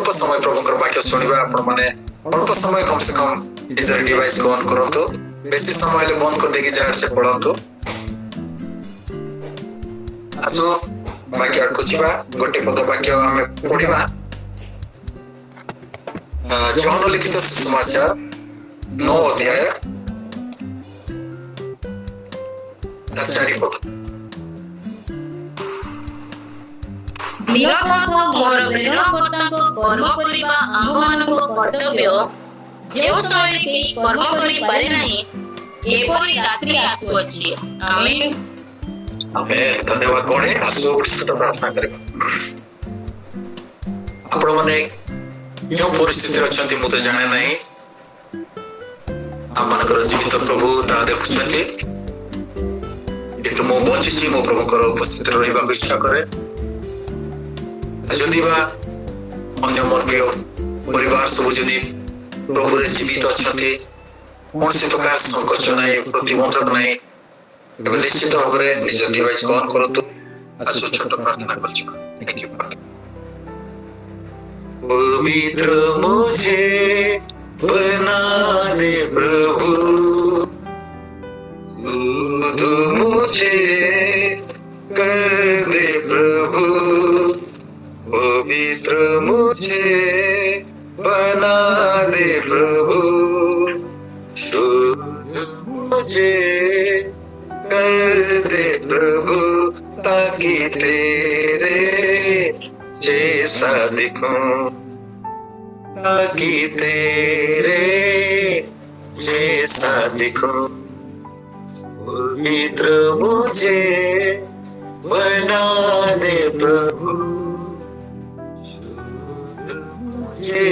अल्प समय प्रभुकर वाक्य शुणा आपण माने अल्प समय कम से कम डिजिटल डिवाइस को ऑन करंतु बेसी समय ले बंद कर देके जहां से पढंतु आज वाक्य कुछवा गोटे पद वाक्य हमें पढिबा जॉन लिखित सुसमाचार 9 अध्याय 4 पद निरपथ मोर प्रेरणकर्ताको कर्म करिबा आम्भमानको कर्तव्य जो समय केही कर्म करि पारे नाही एपरि रात्रि आसुअछि। आमेन आमेन। धन्यवाद कोणे आसु उठित प्रार्थना करबा आपण माने यो परिस्थिति अछंती मु तो जाने नाही आमनकर जीवित प्रभु ता देखुछंती जेतु मो बंचिछि मो प्रभु कर उपस्थित रहिबा इच्छा करे जदि बा अन्य मोर प्रिय परिवार सब जदि प्रभु रे जीवित अछंती कौन प्रकार संकोच नाही प्रतिबंधक नाही तबे निश्चित भाବରେ निज डिवाइस ऑन करतु आज छोट प्रार्थना करछि। Thank you father. पवित्र मुझे बना दे प्रभु शुद्ध मुझे कर दे प्रभु पवित्र मुझे बना दे प्रभु शुद्ध मुझे कर दे प्रभु ताकि तेरे जैसा दिखूं ताकि तेरे जैसा दिखूं पवित्र मुझे बना दे प्रभु शुद्ध मुझे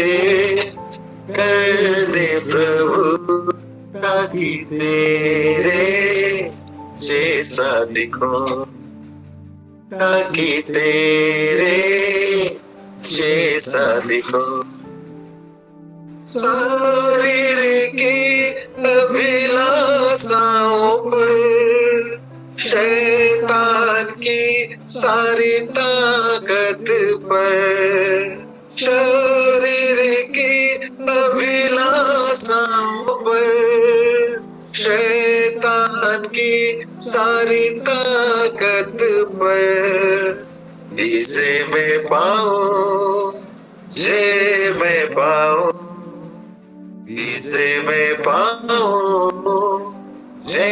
कर दे प्रभु ताकि तेरे जैसा दिखूं ताकि तेरे जैसा दिखूं शरीर की अभिलाषाओं पर शैतान की सारी ताकत पर शरीर की अभिलाषाओं पर शैतान की सारी ताकत पर इसे मैं पाऊं जे मैं पाऊं इसे मैं पाऊं जे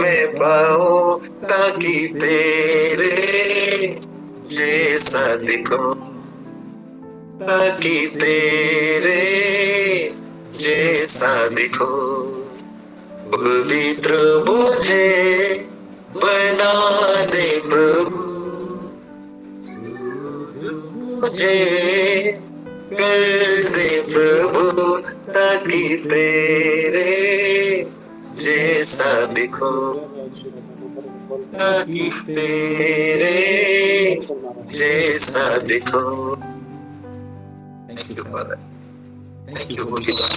मैं पाऊं ताकि तेरे जैसा दिखूं ताकि तेरे जैसा दिखूं पवित्र मुझे बना दे प्रभु मुझे कर दे प्रभु ताकि तेरे जैसा दिखो ताकि तेरे जैसा दिखो। Thank you father, thank you Holi God.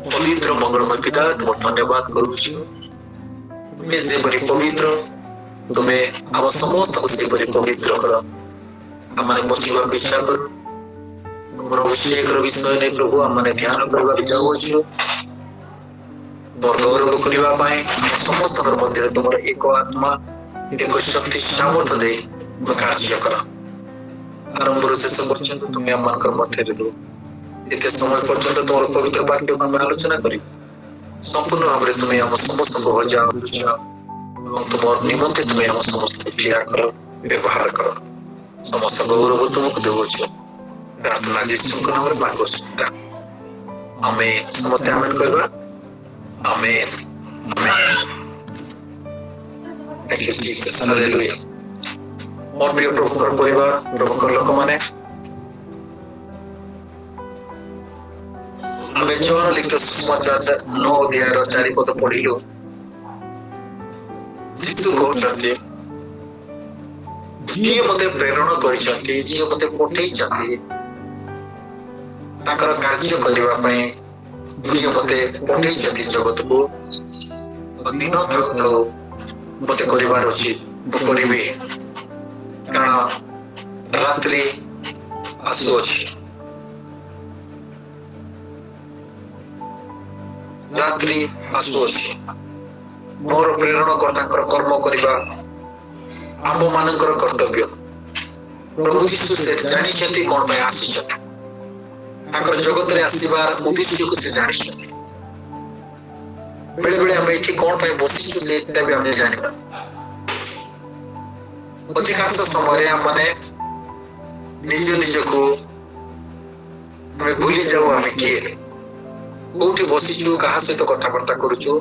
पवित्र मंगलमय पिता तुम धन्यवाद करूछु तुम्हें जेपरि पवित्र तुम्हें आम समस्त को सेपरि पवित्र कर आमने बचिबा इच्छा कर तुमर अभिषेक विषय ने प्रभु आमने ध्यान करबा चाहूछु गौरव करबा पाए समस्त मध्य तुमर एक आत्मा एक शक्ति सामर्थ्य दे कार्य कर आरंभ शेष पर्यंत तुम्हें आमनकर मध्य रो एते समय पर्यंत तुम पवित्र वाक्य को हम आलोचना करी संपूर्ण भाव में तुम्हें हम समस्त को हजाओ तुम निमंत्रे तुम्हें हम समस्त क्रिया कर व्यवहार कर समस्त गौरव तुमको देवछु प्रार्थना यीशु के नाम रे मांगुछु आमेन। समस्त आमेन कहबा आमेन आमेन। Thank you Jesus hallelujah. मोर प्रिय प्रभु परिवार प्रभु लोक माने हमें जॉन लिखित सुसमाचार 9 अध्याय 4 पद पढ़िलु यीशु कहउछन्ती जी मते प्रेरणा करिसन्ती जी मते पठेई छन्ती ताकर कार्य करबा पई जी मते पठेई छन्ती जगत को दिन थाउ मते करिवार अछि करिबे कारण रात्रि ଆସୁଅଛି। ରାତ୍ରି ଆସୁଅଛି। ମୋର ପ୍ରେରଣକର୍ତ୍ତାଙ୍କର କର୍ମ କରିବା ଆମ ମାନଙ୍କର କର୍ତ୍ତବ୍ୟ। ପ୍ରଭୁ ଯୀଶୁ ସେ ଜାଣିଛନ୍ତି କଣ ପାଇଁ ଆସିଛନ୍ତି। ତାଙ୍କର ଜଗତରେ ଆସିବାର ଉଦ୍ଦେଶ୍ୟକୁ ସେ ଜାଣିଛନ୍ତି। ବେଳେ ବେଳେ ଆମେ ଏଠି କଣ ପାଇଁ ବସିଛୁ ସେଇଟା ବି ଆମେ ଜାଣିବା। ଅଧିକାଂଶ ସମୟରେ ଆମେ ନିଜ ନିଜକୁ ଆମେ ଭୁଲି ଯାଉ ଆମେ କିଏ, କୋଉଠି ବସିଛୁ, କାହା ସହିତ କଥାବାର୍ତ୍ତା କରୁଛୁ,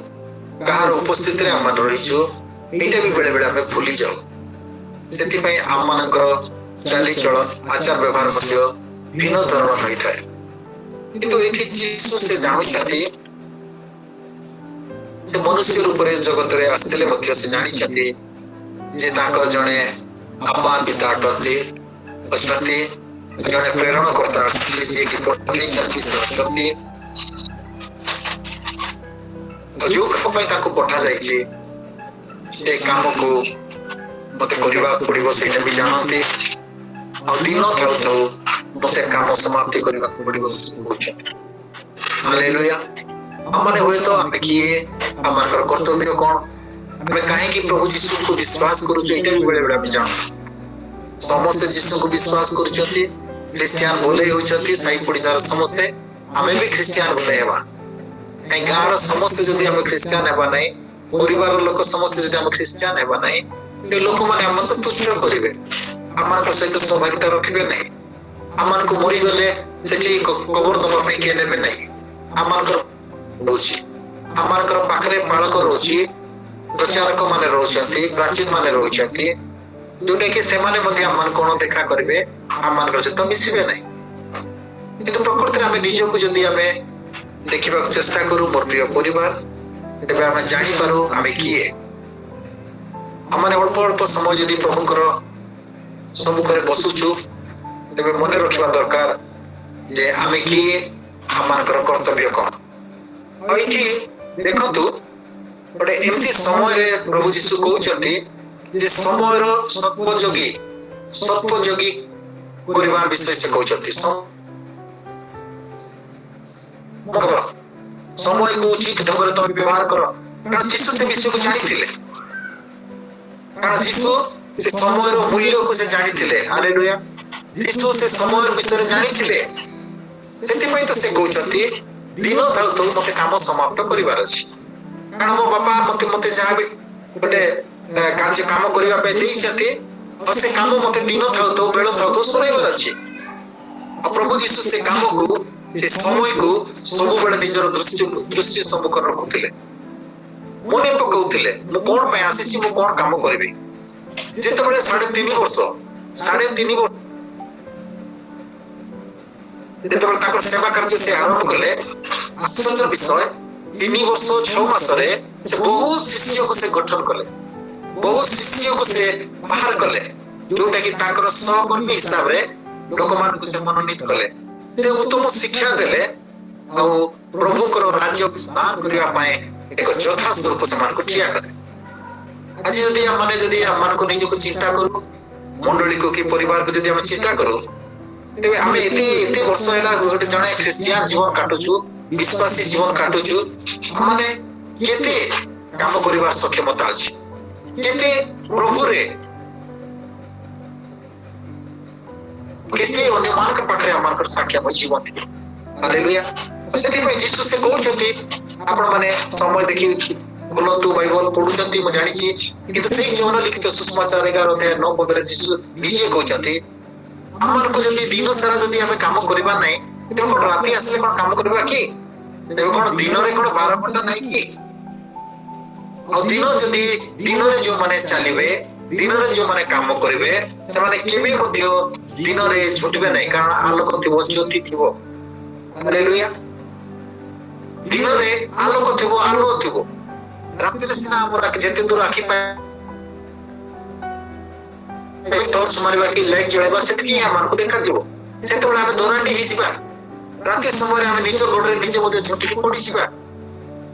କାହାର ଉପସ୍ଥିତିରେ ଆମେ ରହିଛୁ, ଏଇଟା ବି ବେଳେ ବେଳେ ଆମେ ଭୁଲି ଯାଉ। ସେଥିପାଇଁ ଆମମାନଙ୍କର ଚାଲିଚଳନ ଆଚାର ବ୍ୟବହାର ମଧ୍ୟ ଭିନ୍ନ ଧରଣ ରହିଥାଏ। କିନ୍ତୁ ଏଠି ଯୀଶୁ ସେ ଜାଣୁଛନ୍ତି, ସେ ମନୁଷ୍ୟ ରୂପରେ ଜଗତରେ ଆସିଥିଲେ ମଧ୍ୟ ସେ ଜାଣିଛନ୍ତି ଯେ ତାଙ୍କର ଜଣେ ଆବା ପିତା ଅଛନ୍ତି, ଜଣେ ପ୍ରେରଣକର୍ତ୍ତା ଅଛନ୍ତି, ଯିଏକି ପଠେଇଛନ୍ତି ସେ ଅଛନ୍ତି। ଯୋଉ କାମ ପାଇଁ ତାଙ୍କୁ ପଠାଯାଇଛି ସେ କାମକୁ ମତେ କରିବାକୁ ପଡିବ ସେଇଟା ବି ଜାଣନ୍ତି। ଆଉ ଦିନ ଥାଉ ଥାଉ ମତେ କାମ ସମାପ୍ତି କରିବାକୁ ପଡିବ କହୁଛନ୍ତି। ହାଲେଲୁୟା। ଆମମାନେ ହୁଏତ ଆମେ କିଏ, ଆମମାନଙ୍କର କର୍ତ୍ତବ୍ୟ କଣ, ଆମେ କାହିଁକି ପ୍ରଭୁ ଯୀଶୁଙ୍କୁ ବିଶ୍ୱାସ କରୁଛୁ ଏଇଟା ବି ବେଳେ ବେଳେ ଆମେ ଜାଣୁ। ସମସ୍ତେ ଯୀଶୁଙ୍କୁ ବିଶ୍ୱାସ କରୁଛନ୍ତି, ଖ୍ରୀଷ୍ଟିଆନ ଭଲେଇ ହଉଛନ୍ତି, ସାହି ପଡିଶାର ସମସ୍ତେ ଆମେ ବି ଖ୍ରୀଷ୍ଟିଆନ ଭଲେଇ ହେବା। କାହିଁ ଗାଁର ସମସ୍ତେ ଯଦି ଆମେ ଖ୍ରୀଷ୍ଟିଆନ ହେବା ନାହିଁ, ପରିବାରର ଲୋକ ସମସ୍ତେ ଯଦି ଆମେ ଖ୍ରୀଷ୍ଟିଆନ ହେବା ନାହିଁ, ଏ ଲୋକମାନେ ଆମକୁ ତୁଚ୍ଛ କରିବେ, ଆମମାନଙ୍କ ସହିତ ସୌଭାଗ୍ୟତା ରଖିବେ ନାହିଁ, ଆମମାନଙ୍କୁ ମରିଗଲେ ସେଠି କବର ଦବା ପାଇଁ କିଏ ନେବେ ନାହିଁ। ଆମମାନଙ୍କର ରହୁଛି, ଆମମାନଙ୍କର ପାଖରେ ପାଳକ ରହୁଛି, ପ୍ରଚାରକ ମାନେ ରହୁଛନ୍ତି, ପ୍ରାଚୀନ ମାନେ ରହୁଛନ୍ତି, ଯୋଉଟା କି ସେମାନେ ମଧ୍ୟ ଆମମାନଙ୍କୁ କଣ ଦେଖା କରିବେ, ଆମମାନଙ୍କ ସହିତ ମିଶିବେ ନାହିଁ। କିନ୍ତୁ ପ୍ରକୃତିରେ ଆମେ ନିଜକୁ ଯଦି ଆମେ ଦେଖିବାକୁ ଚେଷ୍ଟା କରୁ ମୋର ପ୍ରିୟ ପରିବାର, ତେବେ ଆମେ ଜାଣିପାରୁ ଆମେ କିଏ। ଆମେ ଅଳ୍ପ ଅଳ୍ପ ସମୟ ଯଦି ପ୍ରଭୁଙ୍କର ସମ୍ମୁଖରେ ବସୁଛୁ, ତେବେ ମନେ ରଖିବା ଦରକାର ଯେ ଆମେ କିଏ, ଆମମାନଙ୍କର କର୍ତ୍ତବ୍ୟ କଣ। ଆଉ ଏଠି ଦେଖନ୍ତୁ ଗୋଟେ ଏମିତି ସମୟରେ ପ୍ରଭୁ ଯୀଶୁ କହୁଛନ୍ତି ଯେ ସମୟର ସଦୁପଯୋଗୀ କରିବା ବିଷୟ ସେ କହୁଛନ୍ତି। ସମୟକୁ ଉଚିତ ଢଙ୍ଗରେ ତମେ ବ୍ୟବହାର କର, କାରଣ ଯୀଶୁ ସେ ବିଷୟକୁ ଜାଣିଥିଲେ। କାରଣ ଯୀଶୁ ସେ ସମୟର ମୂଲ୍ୟକୁ ସେ ଜାଣିଥିଲେ। ହାଲେଲୁୟା। ଯୀଶୁ ସେ ସମୟ ବିଷୟରେ ଜାଣିଥିଲେ, ସେଥିପାଇଁ ତ ସେ କହୁଛନ୍ତି ଦିନ ଥାଉ ଥାଉ ମତେ କାମ ସମାପ୍ତ କରିବାର ଅଛି। କାରଣ ମୋ ବାପା ମତେ ଯାହାବି ଗୋଟେ କାର୍ଯ୍ୟ କାମ କରିବା ପାଇଁ ଦେଇଛନ୍ତି, ଆଉ ସେ କାମ ମତେ ଦିନ ଥାଉ ଥାଉ ବେଳ ଥାଉ ଥାଉ ସରାଇବାର ଅଛି। ଆଉ ପ୍ରଭୁ ଯୀଶୁ ସେ କାମକୁ, ସେ ସମୟକୁ ସବୁବେଳେ ନିଜର ଦୃଷ୍ଟି ସମ୍ମୁଖରେ ରଖୁଥିଲେ, ମନେ ପକାଉଥିଲେ ମୁଁ କଣ ପାଇଁ ଆସିଛି, ମୁଁ କଣ କାମ କରିବି। ଯେତେବେଳେ 3.5 ବର୍ଷ ଯେତେବେଳେ ତାଙ୍କର ସେବା କାର୍ଯ୍ୟ ସେ ଆରମ୍ଭ କଲେ, ଆଶ୍ଚର୍ଯ୍ୟ ବିଷୟ 3 ବର୍ଷ 6 ମାସରେ ସେ ବହୁ ଶିଷ୍ୟକୁ ସେ ଗଠନ କଲେ, ବହୁ ଶିଷ୍ୟକୁ ସେ ବାହାର କଲେ, ଯୋଉଟା କି ତାଙ୍କର ସହକର୍ମୀ ହିସାବରେ ଲୋକମାନଙ୍କୁ ସେ ମନୋନୀତ କଲେ। ସେ ଉତ୍ତମ ଶିକ୍ଷା ଦେଲେ ଆଉ ପ୍ରଭୁଙ୍କର ରାଜ୍ୟ ବିସ୍ତାର କରିବା ପାଇଁ ଏକ ଯୋଦ୍ଧା ସ୍ୱରୂପ ସେମାନଙ୍କୁ ଠିଆ କଲେ। ଆଜି ଯଦି ଆମମାନଙ୍କୁ ନିଜକୁ ଚିନ୍ତା କରୁ, ମଣ୍ଡଳୀକୁ କି ପରିବାରକୁ ଯଦି ଆମେ ଚିନ୍ତା କରୁ, ତେବେ ଆମେ ଏତେ ବର୍ଷ ହେଲା ଗୋଟେ ଜଣେ ଖ୍ରୀଷ୍ଟିଆନ ଜୀବନ କାଟୁଛୁ, ବିଶ୍ୱାସୀ ଜୀବନ କାଟୁଛୁ, ମାନେ କେତେ କାମ କରିବାର ସକ୍ଷମତା ଅଛି, କେତେ ପ୍ରଭୁରେ, କେତେ ଅନ୍ୟମାନଙ୍କ ପାଖରେ ଆମମାନଙ୍କର ସାକ୍ଷ୍ୟ ଜୀବନ ଥିବ। ହାଲେଲୁୟା। ସେଥିପାଇଁ ଯୀଶୁ ସେ କହୁଛନ୍ତି ଆପଣ ମାନେ ସମୟ ଦେଖି ଖୋଲନ୍ତୁ, ବାଇବଲ ପଢୁଛନ୍ତି ମୁଁ ଜାଣିଛି, କିନ୍ତୁ ସେଇ ଯୌନ ଲିଖିତ ସୁସମାଚାର 11:9 ଯୀଶୁ ନିଜେ କହୁଛନ୍ତି ଆମମାନଙ୍କୁ ଯଦି ଦିନ ସାରା ଯଦି ଆମେ କାମ କରିବା ନାହିଁ, ତେବେ କଣ ରାତି ଆସିଲେ କଣ କାମ କରିବା କି? ତେବେ କଣ ଦିନରେ କଣ 12 ଘଣ୍ଟା ନାହିଁ କି? ଆଉ ଦିନରେ ଯୋଉମାନେ ଚାଲିବେ, ଦିନରେ ଯୋଉମାନେ କାମ କରିବେ, ସେମାନେ କେବେ ମଧ୍ୟ ଦିନରେ ଛୁଟିବେ ନାହିଁ, କାରଣ ଆଲୋକ ଥିବ, ଜ୍ୟୋତି ଥିବ। ହାଲେଲୁୟା। ଦିନରେ ଆଲୋକ ଥିବ, ଆଲୁଅ ଥିବ। ରାତିରେ ସିନା ଆମର ଯେତେ ଦୂର ଆଖି ପାଏ ଟର୍ଚ ମାରିବା କି ଲାଇଟ୍ ଜଳାଇବା, ସେତିକି ଆମକୁ ଦେଖାଯିବ। ସେତେବେଳେ ଆମେ ଦୌରାଣ୍ଡି ହେଇଯିବା। ରାତି ସମୟରେ ଆମେ ନିଜ ଗୋଡରେ ନିଜେ ମଧ୍ୟ ଝୁଣ୍ଟିକି ପଡିଯିବା।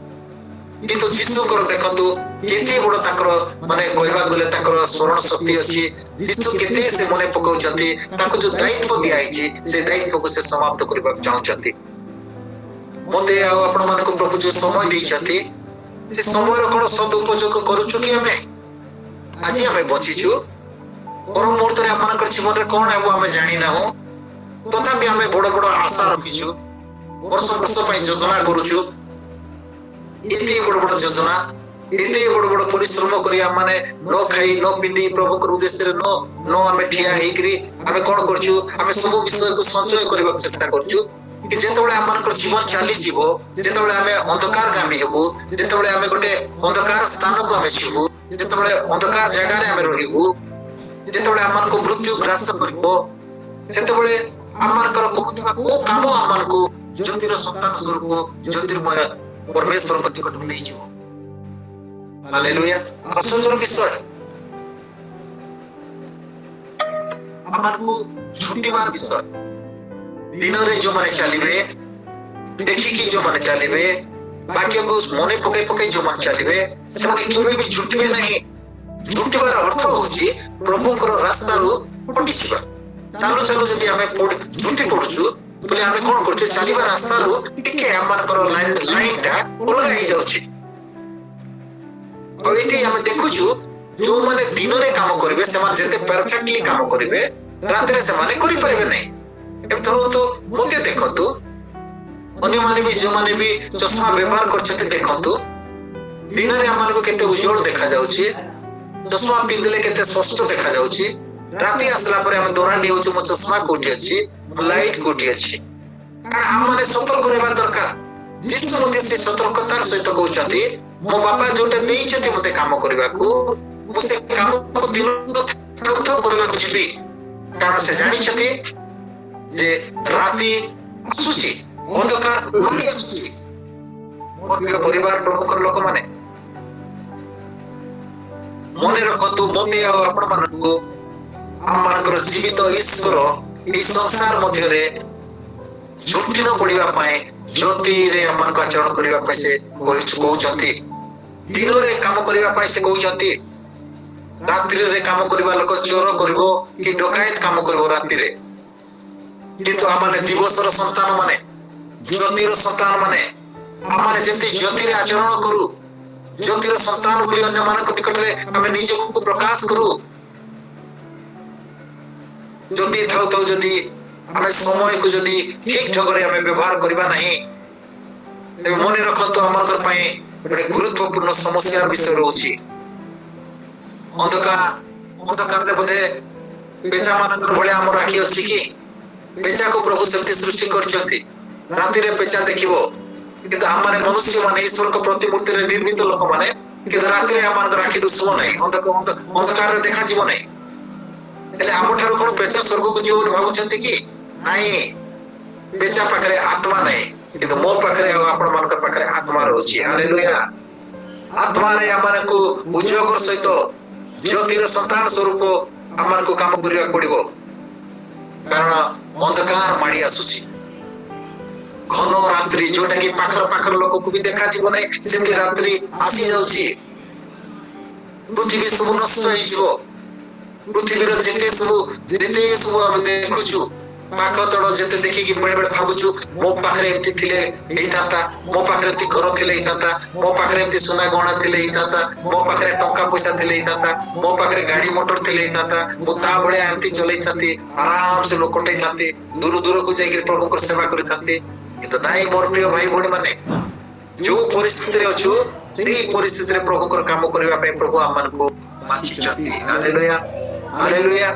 କିନ୍ତୁ ଯୀଶୁଙ୍କର ଦେଖନ୍ତୁ କେତେ ବଡ ତାଙ୍କର ମାନେ କହିବାକୁ ଗଲେ ତାଙ୍କର ସ୍ମରଣ ଶକ୍ତି ଅଛି। ଯୀଶୁ କେତେ ସେ ମନେ ପକାଉଛନ୍ତି, ତାଙ୍କୁ ଯୋଉ ଦାୟିତ୍ୱ ଦିଆଯାଇଛି ସେ ଦାୟିତ୍ୱକୁ ସେ ସମାପ୍ତ କରିବାକୁ ଚାହୁଁଛନ୍ତି। ମତେ ଆଉ ଆପଣ ମାନଙ୍କୁ ପ୍ରଭୁ ଯୋଉ ସମୟ ଦେଇଛନ୍ତି ସେ ସମୟର କଣ ସଦୁପଯୋଗ କରୁଛୁ କି ଆମେ? ଆଜି ଆମେ ବଞ୍ଚିଛୁ, ପର ମୁହୂର୍ତ୍ତରେ ଆମମାନଙ୍କର ଜୀବନରେ କଣ ହେବ ଆମେ ଜାଣିନାହୁଁ, ତଥାପି ଆମେ ବଡ ବଡ ଆଶା ରଖିଛୁ, ବର୍ଷ ବର୍ଷ ପାଇଁ ଯୋଜନା କରୁଛୁ। ଏତେ ବଡ ବଡ ଯୋଜନା, ଏତେ ବଡ ବଡ ପରିଶ୍ରମ କରି ଆମେ ନ ଖାଇ ନ ପିନ୍ଧି ପ୍ରଭୁଙ୍କର ଉଦ୍ଦେଶ୍ୟରେ ନ ଆମେ ଠିଆ ହେଇକରି ଆମେ କଣ କରୁଛୁ, ଆମେ ସବୁ ବିଷୟକୁ ସଞ୍ଚୟ କରିବାକୁ ଚେଷ୍ଟା କରୁଛୁ। କି ଯେତେବେଳେ ଆମମାନଙ୍କର ଜୀବନ ଚାଲିଯିବ, ଯେତେବେଳେ ଆମେ ଅନ୍ଧକାରଗାମୀ ହେବୁ, ଯେତେବେଳେ ଆମେ ଗୋଟେ ଅନ୍ଧକାର ସ୍ଥାନକୁ ଆମେ ଯିବୁ, ଯେତେବେଳେ ଅନ୍ଧକାର ଜାଗାରେ ଆମେ ରହିବୁ, ଯେତେବେଳେ ଆମମାନଙ୍କୁ ମୃତ୍ୟୁ ଗ୍ରାସ କରିବ, ସେତେବେଳେ ଆମମାନଙ୍କର କରୁଥିବା କୋଉ କାମ ଆମମାନଙ୍କୁ ଜ୍ୟୋତିର ସନ୍ତାନ ସ୍ୱରୂପ ଜ୍ୟୋତିର୍ମୟ ପରମେଶ୍ୱରଙ୍କ ନିକଟକୁ ନେଇଯିବ। ହାଲେଲୁୟା। ଆଶ୍ଚର୍ଯ୍ୟର ବିଷୟ, ଆମମାନଙ୍କୁ ଛୁଟିବାର ବିଷୟ। ଦିନରେ ଯୋଉମାନେ ଚାଲିବେ, ଦେଖିକି ଯୋଉମାନେ ଚାଲିବେ, ବାକ୍ୟକୁ ମନେ ପକେଇ ପକେଇ ଯୋଉମାନେ ଚାଲିବେ, ସେମାନେ କେବେ ବି ଝୁଟିବେ ନାହିଁ। ଝୁଟିବାର ଅର୍ଥ ହଉଛି ପ୍ରଭୁଙ୍କର ରାସ୍ତାରୁ ପଟିଯିବା। ଚାଲୁ ଚାଲୁ ଯଦି ଆମେ ଝୁଟି ପଡୁଛୁ, ବୋଲେ ଆମେ କଣ କରୁଛୁ, ଚାଲିବା ରାସ୍ତାରୁ ଟିକେ ଆମମାନଙ୍କର ଲାଇନ ଟା ଅଲଗା ହେଇଯାଉଛି। ଆଉ ଏଠି ଆମେ ଦେଖୁଛୁ ଯୋଉମାନେ ଦିନରେ କାମ କରିବେ ସେମାନେ ଯେତେ ପରଫେକ୍ଟଲି କାମ କରିବେ, ରାତିରେ ସେମାନେ କରିପାରିବେ ନାହିଁ। ଏବେ ଧରନ୍ତୁ ମତେ ଦେଖନ୍ତୁ, ଅନ୍ୟମାନେ ବି ଯୋଉମାନେ ବି ଚଷମା ବ୍ୟବହାର କରୁଛନ୍ତି ଦେଖନ୍ତୁ, ଦିନରେ ଆମମାନଙ୍କୁ କେତେ ଉଜ୍ଜଳ ଦେଖାଯାଉଛି, ଚଷମା ପିନ୍ଧିଲେ କେତେ ସ୍ପଷ୍ଟ ଦେଖାଯାଉଛି। ରାତି ଆସିଲା ପରେ ଆମେ ଦୌରାଣ୍ଡି ହଉଛୁ, ମୋ ଚଷମା କୋଉଠି ଅଛି, ଲାଇଟ କୋଉଠି ଅଛି। କାରଣ ଆମମାନେ ସତର୍କ ରହିବା ଦରକାର। ଯୀଶୁ ମଧ୍ୟ ସେ ସତର୍କତାର ସହିତ କହୁଛନ୍ତି, ମୋ ବାପା ଯୋଉଟା ଦେଇଛନ୍ତି ମତେ କାମ କରିବାକୁ, ମୁଁ ସେ କାମକୁ ଦିନ କରିବାକୁ ଯିବି। କାରଣ ସେ ଜାଣିଛନ୍ତି ଯେ ରାତି ଆସୁଛି, ଅନ୍ଧକାର ମାଡ଼ି ଆସୁଛି। ମୋର ପ୍ରିୟ ପରିବାର ପ୍ରମୁଖ ଲୋକମାନେ, ମନେ ରଖନ୍ତୁ, ମତେ ଆଉ ଆପଣ ମାନଙ୍କୁ ଆମମାନଙ୍କର ଜୀବିତ ଈଶ୍ୱର ଏହି ସଂସାର ମଧ୍ୟରେ ଝୁଟି ନ ପଡିବା ପାଇଁ, ଜ୍ୟୋତିରେ ଆମମାନଙ୍କୁ ଆଚରଣ କରିବା ପାଇଁ ସେ କହୁଛନ୍ତି। ଦିନରେ କାମ କରିବା ପାଇଁ ସେ କହୁଛନ୍ତି। ରାତ୍ରିରେ କାମ କରିବା ଲୋକ ଚୋର କରିବ କି ଡକାୟତ କାମ କରିବ ରାତିରେ, କିନ୍ତୁ ଆମମାନେ ଦିବସର ସନ୍ତାନ ମାନେ, ଜ୍ୟୋତିର ସନ୍ତାନ ମାନେ, ଆମମାନେ ଯେମିତି ଜ୍ୟୋତିରେ ଆଚରଣ କରୁ, ଜ୍ୟୋତିର ସନ୍ତାନ ବୋଲି ଅନ୍ୟମାନଙ୍କ ନିକଟରେ ଆମେ ନିଜକୁ ପ୍ରକାଶ କରୁ। ଯଦି ଥାଉ ଥାଉ ଯଦି ଆମେ ସମୟକୁ ଯଦି ଠିକ ଢଙ୍ଗରେ ଆମେ ବ୍ୟବହାର କରିବା ନାହିଁ, ତେବେ ମନେ ରଖନ୍ତୁ ଆମମାନଙ୍କ ପାଇଁ ଗୋଟେ ଗୁରୁତ୍ୱପୂର୍ଣ୍ଣ ସମସ୍ୟା ବିଷୟ ରହୁଛି। ଅନ୍ଧକାରରେ ବୋଧେ ପେଚା ମାନଙ୍କର ଭଳିଆ ଆମର ଆଖି ଅଛି କି? ପେଚାକୁ ପ୍ରଭୁ ସେମିତି ସୃଷ୍ଟି କରିଛନ୍ତି, ରାତିରେ ପେଚା ଦେଖିବ, କିନ୍ତୁ ଆମମାନେ ମନୁଷ୍ୟ ମାନେ ଈଶ୍ୱରଙ୍କ ପ୍ରତିମୂର୍ତ୍ତିରେ ନିର୍ମିତ ଲୋକମାନେ, କିନ୍ତୁ ରାତିରେ ଆମମାନଙ୍କର ଆଖି ଦୁଶିବ ନାହିଁ, ଅନ୍ଧକାରରେ ଦେଖାଯିବ ନାହିଁ। ହେଲେ ଆମଠାରୁ କଣ ପେଚା ସ୍ୱର୍ଗକୁ ଯିବ ବୋଲି ଭାବୁଛନ୍ତି କି? ନାଇଁ, ପେଚା ପାଖରେ ଆତ୍ମା ନାହିଁ, କିନ୍ତୁ ମୋ ପାଖରେ ଆଉ ଆପଣ ମାନଙ୍କ ପାଖରେ ଆତ୍ମା ରହୁଛି। ହାଲେଲୁୟା। ଆତ୍ମାରେ ଆମମାନଙ୍କୁ ଉଦ୍ୟୋଗର ସହିତ ଜ୍ୟୋତିର ସନ୍ତାନ ସ୍ୱରୂପ ଆମମାନଙ୍କୁ କାମ କରିବାକୁ ପଡିବ। କାରଣ ଅନ୍ଧକାର ମାଡ଼ି ଆସୁଛି, ଘନ ରାତ୍ରି, ଯୋଉଟା କି ପାଖର ଲୋକକୁ ବି ଦେଖାଯିବ ନାହିଁ, ସେମିତି ରାତ୍ରି ଆସି ଯାଉଛି। ପୃଥିବୀ ସବୁ ନଷ୍ଟ ହେଇଯିବ। ପୃଥିବୀର ଯେତେ ସବୁ ଆମେ ଦେଖୁଛୁ, ପାଖ ତଳ ଯେତେ ଦେଖିକି ବେଳେ ବେଳେ ଭାବୁଛୁ, ମୋ ପାଖରେ ଏମିତି ଥିଲେ ହେଇଥାନ୍ତା, ମୋ ପାଖରେ ଏମିତି ଘର ଥିଲେ ହେଇଥାନ୍ତା, ମୋ ପାଖରେ ଏମିତି ସୁନା ଗହଣା ଥିଲେ ହେଇଥାନ୍ତା, ମୋ ପାଖରେ ଟଙ୍କା ପଇସା ଥିଲେ ହେଇଥାନ୍ତା, ମୋ ପାଖରେ ଗାଡି ମଟର ଥିଲେ ହେଇଥାନ୍ତା, ମୁଁ ତା ଭଳିଆ ଏମିତି ଚଲେଇଥାନ୍ତି, ଆରାମସେ ଲୋକ କଟେଇଥାନ୍ତି, ଦୂରକୁ ଯାଇକିରି ପ୍ରଭୁଙ୍କର ସେବା କରିଥାନ୍ତି। କିନ୍ତୁ ନାଇଁ ମୋର ପ୍ରିୟ ଭାଇ ଭଉଣୀ ମାନେ, ଯୋଉ ପରିସ୍ଥିତିରେ ଅଛୁ ସେଇ ପରିସ୍ଥିତିରେ ପ୍ରଭୁଙ୍କର କାମ କରିବା ପାଇଁ ପ୍ରଭୁ ଆମମାନଙ୍କୁ ବାଛିଛନ୍ତି। ହାଲେଲୁୟା, ହାଲେଲୁୟା।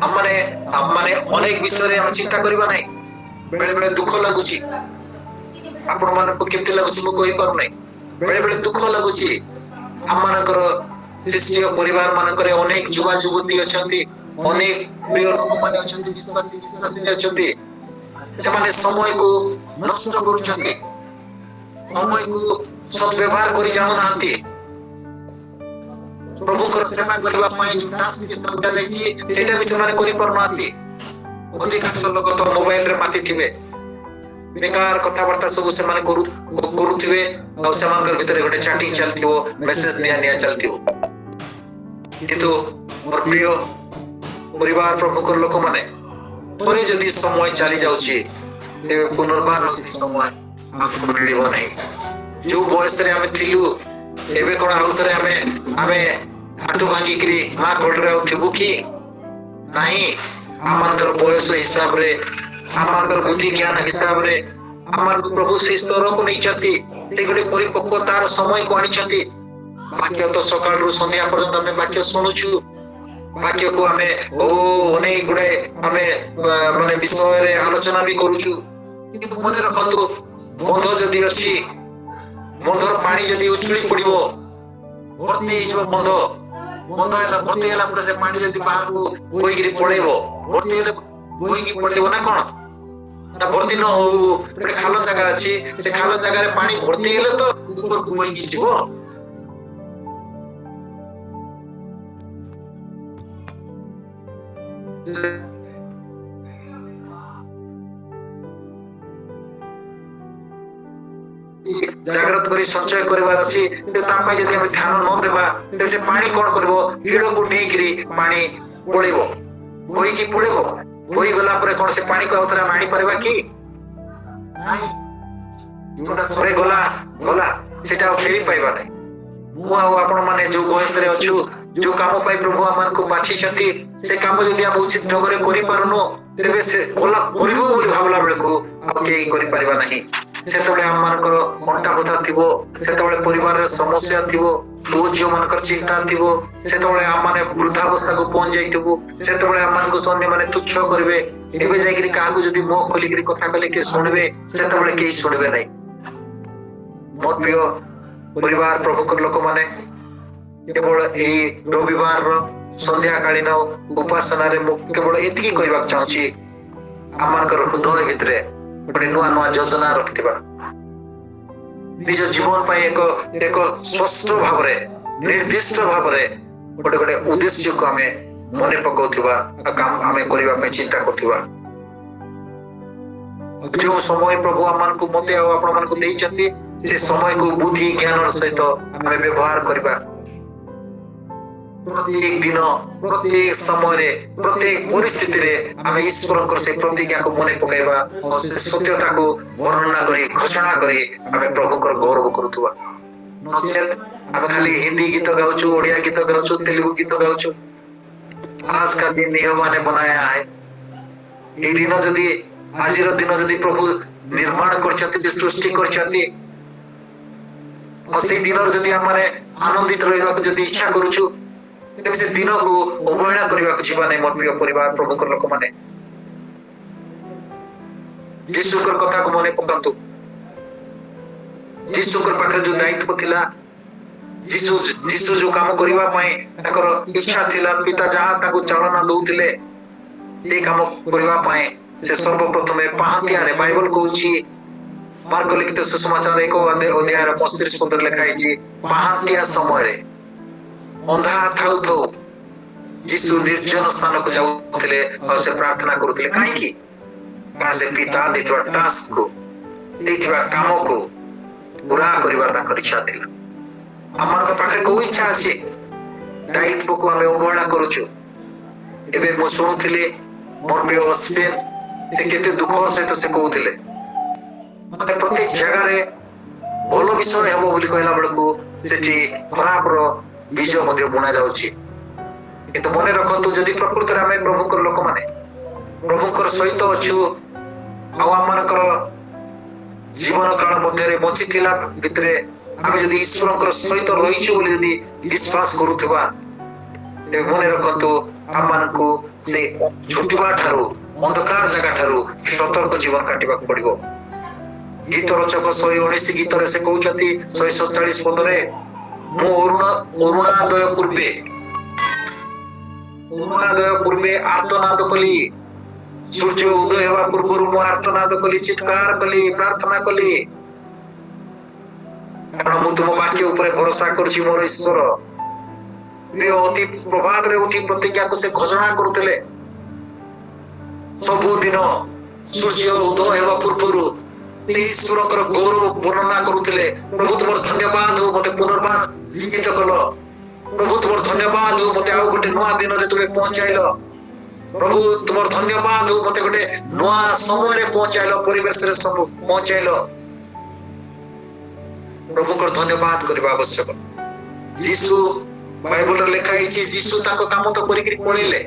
ଆମମାନେ ଅନେକ ବିଷୟରେ ଆମେ ଚିନ୍ତା କରିବା ନାହିଁ। ବେଳେ ବେଳେ ଦୁଃଖ ଲାଗୁଛି, ଆପଣ ମାନଙ୍କୁ କେମିତି ଲାଗୁଛି ମୁଁ କହିପାରୁନାହିଁ। ବେଳେ ବେଳେ ଦୁଃଖ ଲାଗୁଛି, ଆମମାନଙ୍କର ଖ୍ରୀଷ୍ଟୀୟ ପରିବାର ମାନଙ୍କରେ ଅନେକ ଯୁବା ଯୁବତୀ ଅଛନ୍ତି, ଅନେକ ପ୍ରିୟ ଲୋକମାନେ ଅଛନ୍ତି, ବିଶ୍ୱାସୀ ଅଛନ୍ତି, ସେମାନେ ସମୟକୁ ନଷ୍ଟ କରୁଛନ୍ତି, ସମୟକୁ ସଦ୍ବ୍ୟବହାର କରି ଜାଣୁନାହାନ୍ତି। ପ୍ରଭୁଙ୍କର ସେବା କରିବା ପାଇଁ ଦିଆଯାଇଛି ସେଇଟା ବି ସେମାନେ କରିପାରୁନାହାନ୍ତି। ଅଧିକାଂଶ ଲୋକ ତ ମୋବାଇଲରେ ମାତିଥିବେ, बेकार कथाबार्ता सब से माने करुथिबे और सेमानकर भितरे गोटे चैटिंग चलथिबो मेसेज दिया निया चलथिबो किंतु मोर प्रिय परिवार प्रमुख लोक माने थोड़े जदि समय चली जाउची तेबे पुनर्बार से समय आपको मिलिबो नहीं जो बयस रे हमें थिलु एबे कोन आउथरे हमें हाथू भांगी करी मां कोडरे उठिबु की नहीं आमानकर बयस हिसाब रे आमानकर बुद्धि ज्ञान हिसाब रे आमार प्रभु से स्तर को नहीं चती ते गोटे परिपक्वतार समय को आनी चती वाक्य तो सकाळ रु संध्या पर्यंत हमें वाक्य सुनुछु वाक्य को हमें ओ अनेक गुडे हमें माने विषय रे आलोचना भी करूछु किंतु मने रखंतु बंध जदी अछि बंधर पानी जदी उछुली पड़िबो भर्ती हिजो बंध हैला भर्ती हैला पुरा से पानी जदी बाहर को बोई गिरी पळेबो भर्ती हैला बोई की पळेबो ना कोन ना भर्ती न हो ଗୋଟେ ଖାଲ ଜାଗା ଅଛି ସେ ଖାଲ ଜାଗାରେ ପାଣି ଭର୍ତ୍ତି ହେଲେ ତ ଉପରକୁ ବୋଇକି ଯିବ जागृत करी संचय करबार अछि ते तापा जदी हम ध्यान न देबा ते से पानी कोन करबो हिडो को नेकरी पानी पळेबो बोई की पळेबो बोई गला परे कोन से पानी को उतरा माणी परबा की नाही जोटा थोड़े गला सेटा फेरी पाइबा नहीं मु आ आपण माने जो बयस रे अछु जो काम पाई प्रभु आमान को बाछि छथि से काम जदी हम उचित ढंग रे करि पारनो तेबे से गला करिबो बोली भाबला बेले को आ के करि पारिबा नहीं सेतबे हम मानकर कंटा कथा थिबो सेतबे परिवार रे समस्या थिबो दो जीव मानकर चिंता थिबो सेतबे हम माने वृद्धावस्था को पहुंच जाइतबो सेतबे हम मान को सोने माने तुच्छ करबे एबे जाइकरी काहा को जदी मुंह खोली करी कथा कले के सुनबे सेतबे केही सुनबे नहीं मोर प्रिय परिवार प्रभुकर लोक माने केवल एई रविवार रो संध्या कालीन उपासना रे केवल एतिकी कहबा चाहूची आमानकर हृदय भितरे गोटे नुआ नुआ योजना रखिथिबा निज जीवन पाई एक स्पष्ट भाव रे निर्दिष्ट भाव रे गोटे गोटे उद्देश्य को हमें मने पकाउथिबा काम हमें करिबा पे चिंता करथिबा जो समय प्रभु आमान को मते आ आपण मान को देई छथि से समय को बुद्धि ज्ञान सहित हमें व्यवहार करबा प्रत्येक दिन प्रत्येक समय प्रत्येक परिस्थिति रे हमें ईश्वर से प्रतिज्ञा को मने पकाइबा और से सत्यता को वर्णना करी घोषणा करी हमें प्रभु को गौरव करूथुबा नचेत हम खाली हिंदी गीत गाउछु ओडिया गीत गाउछु तेलुगु गीत गाउछु आज का दिन नियम ने बनाया है ए दिन जदी आज रो दिन जदी प्रभु निर्माण करछथि सृष्टि करछथि और से दिन रो जदी हमरे आनंदित रहबा को जदी इच्छा करूछु तेबे से दिन को अवहेला करबा को जीवन मोर प्रिय परिवार प्रभु को लोक माने यीशु कर कथा को मने पकांतु यीशु कर पाखरे जो दायित्व थिला यीशु जो काम करबा पई ताकर इच्छा थिला पिता जहां ताको चालना दउथिले से काम करबा पई से सर्वप्रथमे पाहतिया रे बाइबल कहूची मार्क लिखित सुसमाचार एक अध्याय रे 35 पद लिखा हिची पाहतिया समय रे अंधा थाउ तो यीशु निर्जन स्थान को जाउथिले और से प्रार्थना करूथिले काहे की कारण से पिता देतवा टास्क को देतवा काम को पूरा करबा ताकर इच्छा थिला हमर का पाखरे कोई इच्छा अछि दायित्व को हमें अवहेला करूछु एबे मो सुनुथिले मोर प्रिय हस्बैंड से केते दुख सहित से कहउथिले माने प्रत्येक जगह रे भलो विषय हेबो बोली कहला बेलको सेठी खराब रो बीज मध्ये बुना जाउची किंतु मने रखंतु जदी प्रकृति रे हमें प्रभु को लोक माने प्रभु को सहित अछु आ हमरकर जीवन काल मध्ये रे बचितिला भितरे आमे जदी ईश्वर को सहित रहिछु बोली जदी विश्वास करूथबा ते मने रखंतु आमान को से छुटिबा ठारू अंधकार जगह ठारू सतर्क जीवन काटिबा पड़िबो गीत रचक 119 गीत रे से कहउछथि 147 पद रे मो अरुणादय पूर्वे आर्तनाद कली सूर्य उदय हेबा पूर्व मो आर्तनाद कली चित्कार कली प्रार्थना कली कारण मु तुम वाक्य ऊपर भरोसा करछि मोर ईश्वर प्रिय अति प्रभात रे उठी प्रतिज्ञा को से घोषणा करथले सब दिन सूर्य उदय हेबा पूर्व से ईश्वरଙ୍କର ଗୌରବ ବର୍ଣ୍ଣନା କରୁଥିଲେ। ପ୍ରଭୁ ତୁମର ଧନ୍ୟବାଦ ହଉ ମତେ ପୁନର୍ବାର ଜୀବିତ କଲ। ପ୍ରଭୁ ତୁମର ଧନ୍ୟବାଦ ହଉ ମତେ ଆଉ ଗୋଟେ ନୂଆ ଦିନରେ ତୁମେ ପହଞ୍ଚାଇଲ। ପ୍ରଭୁ ତୁମର ଧନ୍ୟବାଦ ହଉ ମତେ ଗୋଟେ ନୂଆ ସମୟରେ ପହଞ୍ଚାଇଲ, ପରିବେଶରେ ସବୁ ପହଞ୍ଚାଇଲ। ପ୍ରଭୁଙ୍କର ଧନ୍ୟବାଦ କରିବା ଆବଶ୍ୟକ। ଯୀଶୁ ବାଇବଲରେ ଲେଖା ହେଇଛି ଯୀଶୁ ତାଙ୍କ କାମ ତ କରିକି ପଳେଇଲେ,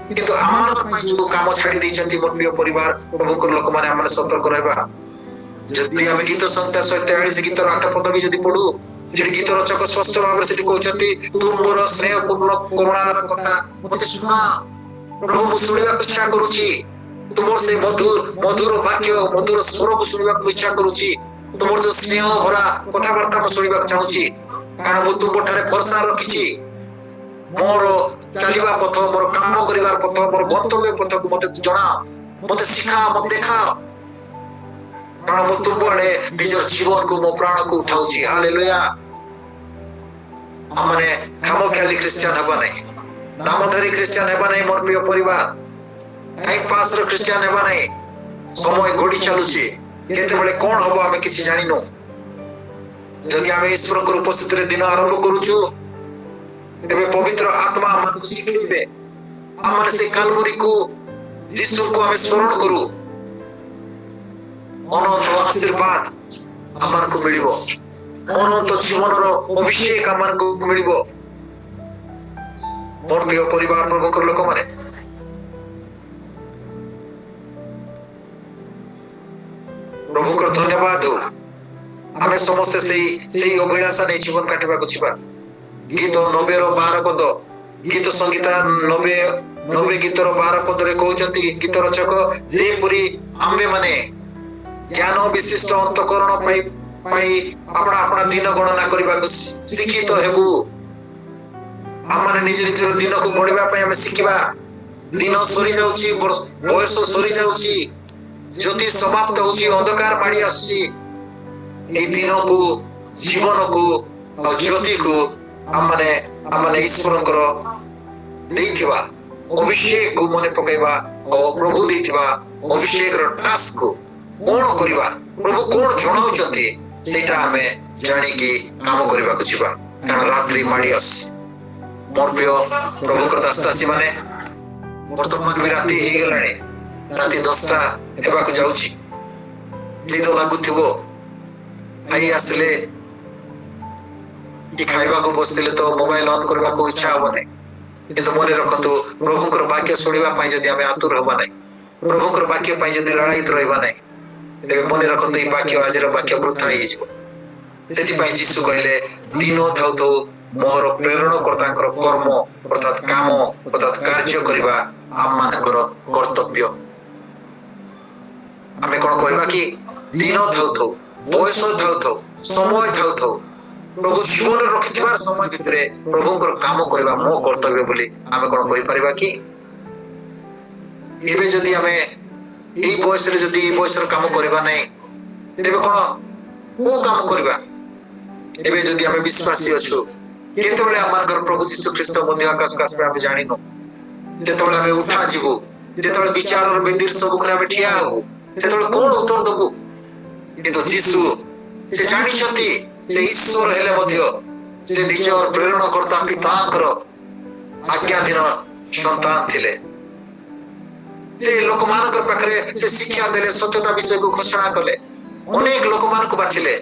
କିନ୍ତୁ ଆମର ପାଇଁ ଯୋଉ କାମ ଛାଡି ଦେଇଛନ୍ତି ମୋର ପ୍ରିୟ ପରିବାର ପ୍ରଭୁଙ୍କର ଲୋକମାନେ ଆମେ ସତର୍କ ରହିବା। ଯଦି ଆମେ ଗୀତ ସଂହିତା 143 ଗୀତର 8 ପଦ ବି ଯଦି ପଢୁ, ସେଠି ଗୀତ ରଚକ ସ୍ପଷ୍ଟ ଭାବରେ ସେଠି କହୁଛନ୍ତି ତୁମର ସ୍ନେହପୂର୍ଣ୍ଣ କରୁଣାର କଥା ମତେ ଶୁଣା। ପ୍ରଭୁ ମୁଁ ଶୁଣିବାକୁ ଇଚ୍ଛା କରୁଛି, ତୁମର ସେ ମଧୁର ବାକ୍ୟ ମଧୁର ସ୍ୱରକୁ ଶୁଣିବାକୁ ଇଚ୍ଛା କରୁଛି। ତୁମର ଯୋଉ ସ୍ନେହ ଭରା କଥାବାର୍ତ୍ତା ମୁଁ ଶୁଣିବାକୁ ଚାହୁଁଛି, କାରଣ ମୁଁ ତୁମ ଠାରେ ଭରସା ରଖିଛି। ମୋର ଚାଲିବା ପଥ, ମୋର କାମ କରିବାର ପଥ, ମୋର ଗନ୍ତବ୍ୟ ପଥକୁ ମତେ ଜଣା, ମତେ ଶିଖା, ମତେ ଦେଖା। କାରଣ ମୁଁ ତୁମ ଆଡେ ନିଜର ଜୀବନକୁ ମୋ ପ୍ରାଣକୁ ଉଠାଉଛି। ହାଲେଲୁୟା। ଆମମାନେ ଖାମଖିଆଲି ଖ୍ରୀଷ୍ଟିଆନ ହେବା ନାହିଁ, ନାମଧାରୀ ଖ୍ରୀଷ୍ଟିଆନ ହେବା ନାହିଁ ମୋର ପ୍ରିୟ ପରିବାର। ଟାଇମ ପାସ୍ ର ଖ୍ରୀଷ୍ଟିଆନ ହେବା ନାହିଁ। ସମୟ ଗଡି ଚାଲୁଛି, କେତେବେଳେ କଣ ହବ ଆମେ କିଛି ଜାଣିନୁ। ଯଦି ଆମେ ଈଶ୍ୱରଙ୍କର ଉପସ୍ଥିତିରେ ଦିନ ଆରମ୍ଭ କରୁଛୁ, ତେବେ ପବିତ୍ର ଆତ୍ମା ଆମକୁ ଶିଖେଇବେ। ଆମେ ସେ କାଲବରୀକୁ ଯୀଶୁଙ୍କୁ ଆମେ ସ୍ମରଣ କରୁ, ଅନନ୍ତ ଆଶୀର୍ବାଦ ଆମକୁ ମିଳିବ, ଅନନ୍ତ ଜୀବନର ଅଭିଷେକ ଆମକୁ ମିଳିବ। ମୋର ପ୍ରିୟ ପରିବାର ପ୍ରଭୁଙ୍କର ଲୋକମାନେ, ପ୍ରଭୁଙ୍କର ଧନ୍ୟବାଦ ହଉ। ଆମେ ସମସ୍ତେ ସେଇ ଅଭିଳାଷା ନେଇ ଜୀବନ କାଟିବାକୁ ଯିବା। ଗୀତ 90 ପଦ, ଗୀତ ସଂହିତା 90 ଗୀତର 12 ପଦରେ କହୁଛନ୍ତି ଗୀତ ରଚକ, ଯେପରି ଆମ୍ଭେ ମାନେ ଜ୍ଞାନ ବିଶିଷ୍ଟ ଅନ୍ତଃକରଣ ପାଇ ଆପଣା ଦିନ ଗଣନା କରିବାକୁ ଶିକ୍ଷିତ ହେବୁ। ଆମମାନେ ନିଜ ନିଜର ଦିନକୁ ଗଣିବା ପାଇଁ ଆମେ ଶିଖିବା। ଦିନ ସରିଯାଉଛି, ବୟସ ସରିଯାଉଛି, ଜ୍ୟୋତି ସମାପ୍ତ ହଉଛି, ଅନ୍ଧକାର ମାଡି ଆସୁଛି। ଏଇ ଦିନକୁ, ଜୀବନକୁ ଆଉ ଜ୍ୟୋତିକୁ ଆମମାନେ ଈଶ୍ୱରଙ୍କର ଦେଇଥିବା ଅଭିଷେକକୁ ମନେ ପକାଇବା ଆଉ ପ୍ରଭୁ ଦେଇଥିବା ଅଭିଷେକର ଟାସ୍କକୁ କଣ କରିବା, ପ୍ରଭୁ କଣ ଜଣାଉଛନ୍ତି, ସେଇଟା ଆମେ ଜାଣିକି କାମ କରିବାକୁ ଯିବା। କାରଣ ରାତ୍ରି ମାଡି ଆସୁଛି। ମୋର ପ୍ରିୟ ପ୍ରଭୁଙ୍କର ଦାସଦାସୀ ମାନେ, ବର୍ତ୍ତମାନ ବି ରାତି ହେଇଗଲାଣି, ରାତି 10ଟା ହେବାକୁ ଯାଉଛି। ନିଦ ଲାଗୁଥିବ, ଭାଇ ଆସିଲେ କି ଖାଇବାକୁ ବସିଥିଲେ ତ ମୋବାଇଲ ଅନ୍ କରିବାକୁ ଇଚ୍ଛା ହବ ନାହିଁ। କିନ୍ତୁ ମନେ ରଖନ୍ତୁ, ପ୍ରଭୁଙ୍କର ବାକ୍ୟ ଶୁଣିବା ପାଇଁ ଯଦି ଆମେ ଆତୁର ହବା ନାହିଁ, ପ୍ରଭୁଙ୍କର ବାକ୍ୟ ପାଇଁ ଯଦି ଲଳାୟିତ ରହିବା ନାହିଁ, ତେବେ ମନେ ରଖନ୍ତୁ ଏଇ ବାକ୍ୟ, ଆଜିର ବାକ୍ୟ ବୃଥା ହେଇଯିବ। ସେଥିପାଇଁ ଯୀଶୁ କହିଲେ ଦିନ ଥାଉ ଥାଉ ମୋର ପ୍ରେରଣକର୍ତ୍ତାଙ୍କର କର୍ମ ଅର୍ଥାତ କାମ ଅର୍ଥାତ କାର୍ଯ୍ୟ କରିବା ଆମମାନଙ୍କର କର୍ତ୍ତବ୍ୟ। ଆମେ କଣ କହିବା କି ଦିନ ଥାଉ ଥାଉ, ବୟସ ଥାଉ ଥାଉ, ସମୟ ଥାଉ ଥାଉ, ପ୍ରଭୁ ଜୀବନରେ ରଖିଥିବା ସମୟ ଭିତରେ ପ୍ରଭୁଙ୍କର କାମ କରିବା ମୋ କର୍ତ୍ତବ୍ୟ ବୋଲି ଆମେ କଣ କହିପାରିବା କି? ଏବେ ଯଦି ଆମେ ଏଇ ବୟସରେ ଯଦି ଏଇ ବୟସର କାମ କରିବା ନାହିଁ, ତେବେ କଣ କୋଉ କାମ କରିବା? ଏବେ ଯଦି ଆମେ ବିଶ୍ୱାସୀ ଅଛୁ, କେତେବେଳେ ଆମମାନଙ୍କର ପ୍ରଭୁ ଯୀଶୁ ଖ୍ରୀଷ୍ଟ ମଧ୍ୟ ଆକାଶକୁ ଆସିବେ ଆମେ ଜାଣିନୁ। ଯେତେବେଳେ ଆମେ ଉଠା ଯିବୁ, ଯେତେବେଳେ ବିଚାରର ବେଦୀର ସମ୍ମୁଖରେ ଆମେ ଠିଆ ହବୁ, ସେତେବେଳେ କଣ ଉତ୍ତର ଦବୁ? କିନ୍ତୁ ଯୀଶୁ ସେ ଜାଣିଛନ୍ତି, ସେ ଈଶ୍ୱର ହେଲେ ମଧ୍ୟ ସେ ନିଜର ପ୍ରେରଣକର୍ତ୍ତା ପିତାଙ୍କର ଆଜ୍ଞାଧୀନ ସନ୍ତାନ ଥିଲେ। ସେ ଲୋକମାନଙ୍କର ପାଖରେ ସେ ଶିକ୍ଷା ଦେଲେ, ସତ୍ୟତା ବିଷୟକୁ ଘୋଷଣା କଲେ, ଅନେକ ଲୋକମାନଙ୍କୁ ବାଛିଲେ।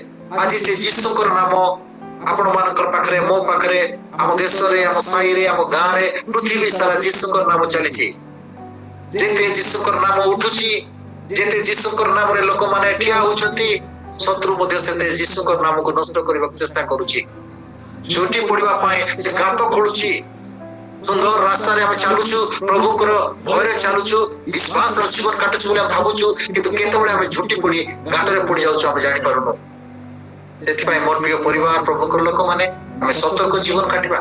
ଆଜି ସେ ଯୀଶୁଙ୍କର ନାମ ଆପଣ ମାନଙ୍କର ପାଖରେ, ମୋ ପାଖରେ, ଆମ ଦେଶରେ, ଆମ ସାହିରେ, ଆମ ଗାଁରେ, ପୃଥିବୀ ସାରା ଯୀଶୁଙ୍କର ନାମ ଚାଲିଛି। ଯେତେ ଯୀଶୁଙ୍କର ନାମ ଉଠୁଛି, ଯେତେ ଯୀଶୁଙ୍କର ନାମରେ ଲୋକମାନେ ଠିଆ ହଉଛନ୍ତି, ଶତ୍ରୁ ମଧ୍ୟ ସେତେ ଯୀଶୁଙ୍କର ନାମକୁ ନଷ୍ଟ କରିବାକୁ ଚେଷ୍ଟା କରୁଛି। ଝୁଟି ପଡିବା ପାଇଁ ସେ ଗାତ ଖୋଳୁଛି। ସୁନ୍ଦର ରାସ୍ତାରେ ଆମେ ଚାଲୁଛୁ, ପ୍ରଭୁଙ୍କର ଭୟରେ ଚାଲୁଛୁ, ବିଶ୍ୱାସର ଜୀବନ କାଟୁଛୁ ବୋଲି ଆମେ ଭାବୁଛୁ, କିନ୍ତୁ କେତେବେଳେ ଆମେ ଝୁଟି ପଡି ଗାତରେ ପଡି ଯାଉଛୁ ଆମେ ଜାଣିପାରୁନୁ। ସେଥିପାଇଁ ମୋର ପ୍ରିୟ ପରିବାର ପ୍ରଭୁଙ୍କର ଲୋକମାନେ, ଆମେ ସତର୍କ ଜୀବନ କାଟିବା।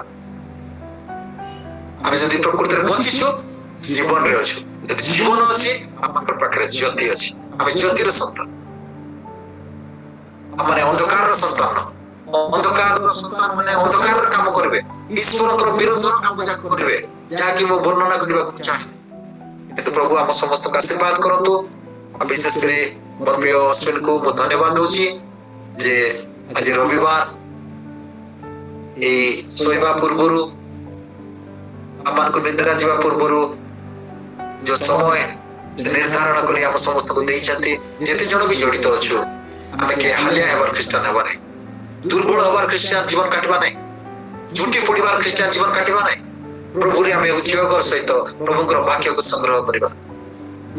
ଆମେ ଯଦି ପ୍ରକୃତିରେ ବଞ୍ଚିଛୁ, ଜୀବନରେ ଅଛୁ। ଯଦି ଜୀବନ ଅଛି, ଆମର ପାଖରେ ଜ୍ୟୋତି ଅଛି। ଆମେ ଜ୍ୟୋତିର ସନ୍ତାନ, ଆମେ ଅନ୍ଧକାରର ସନ୍ତାନ। ଅନ୍ଧକାରର ସନ୍ତାନ ମାନେ ଅନ୍ଧକାରର କାମ କରିବେ, ଈଶ୍ୱରଙ୍କର ବିରୋଧର କାମ ଯାକ କରିବେ, ଯାହାକି ମୁଁ ବର୍ଣ୍ଣନା କରିବାକୁ ଚାହେଁ। କିନ୍ତୁ ପ୍ରଭୁ ଆମ ସମସ୍ତଙ୍କୁ ଆଶୀର୍ବାଦ କରନ୍ତୁ। ବିଶେଷ କରି मोर प्रिय अश्विन को मु धन्यवाद दूची जे आज रविवार ए सोइबा पूर्वरु अमान को निद्रा जीवा पूर्वरु जो समय से निर्धारण करी हम समस्त को देई छथि जेते जण भी जड़ित अछु हमें के हालिया हेबार ख्रिस्टियन हेबा नै दुर्बल हेबार ख्रिस्टियन जीवन काटबा नै झूठी पड़िबार ख्रिस्टियन जीवन काटबा नै प्रभु रे हमें उद्योग सहित प्रभुकर वाक्य को संग्रह करबा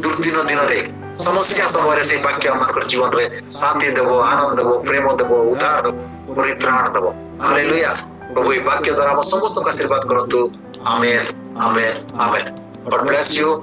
दुर्दिन दिन रे समस्या समय से वाक्य हमार जीवन रे शांति देबो आनंद देबो प्रेम देबो उद्धार देबो परित्राण देबो हालेलुया प्रभु ये वाक्य द्वारा हम समस्त को आशीर्वाद करंतु आमेन आमेन आमेन गॉड ब्लेस यू